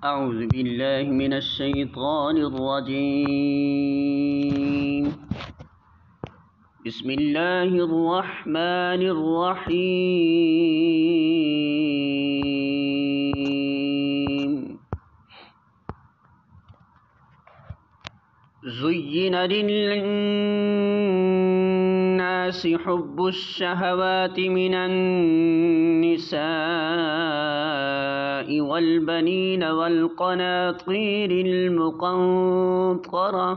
أعوذ بالله من الشيطان الرجيم. بسم الله الرحمن الرحيم. زين للناس حب الشهوات من النساء والبنين والقناطير المقنطرة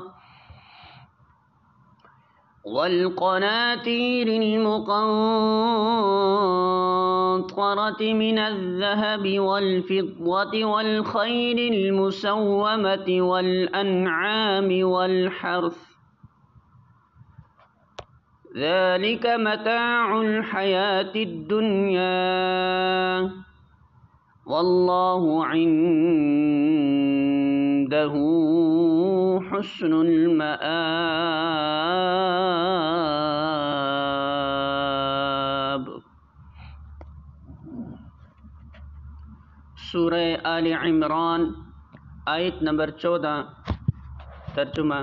من الذهب والفضة والخيل المسومة والأنعام والحرث، ذلك متاع الحياة الدنيا والله عنده حسن المآب۔ سورہ آل عمران آیت نمبر 14۔ ترجمہ: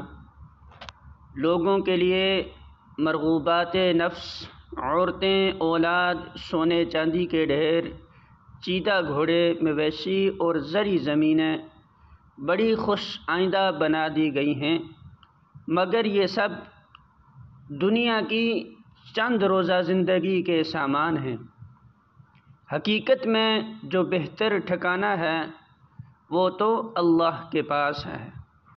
لوگوں کے لیے مرغوبات نفس، عورتیں، اولاد، سونے چاندی کے ڈھیر، چیتا گھوڑے، مویشی اور زرعی زمینیں بڑی خوش آئندہ بنا دی گئی ہیں، مگر یہ سب دنیا کی چند روزہ زندگی کے سامان ہیں۔ حقیقت میں جو بہتر ٹھکانہ ہے وہ تو اللہ کے پاس ہے۔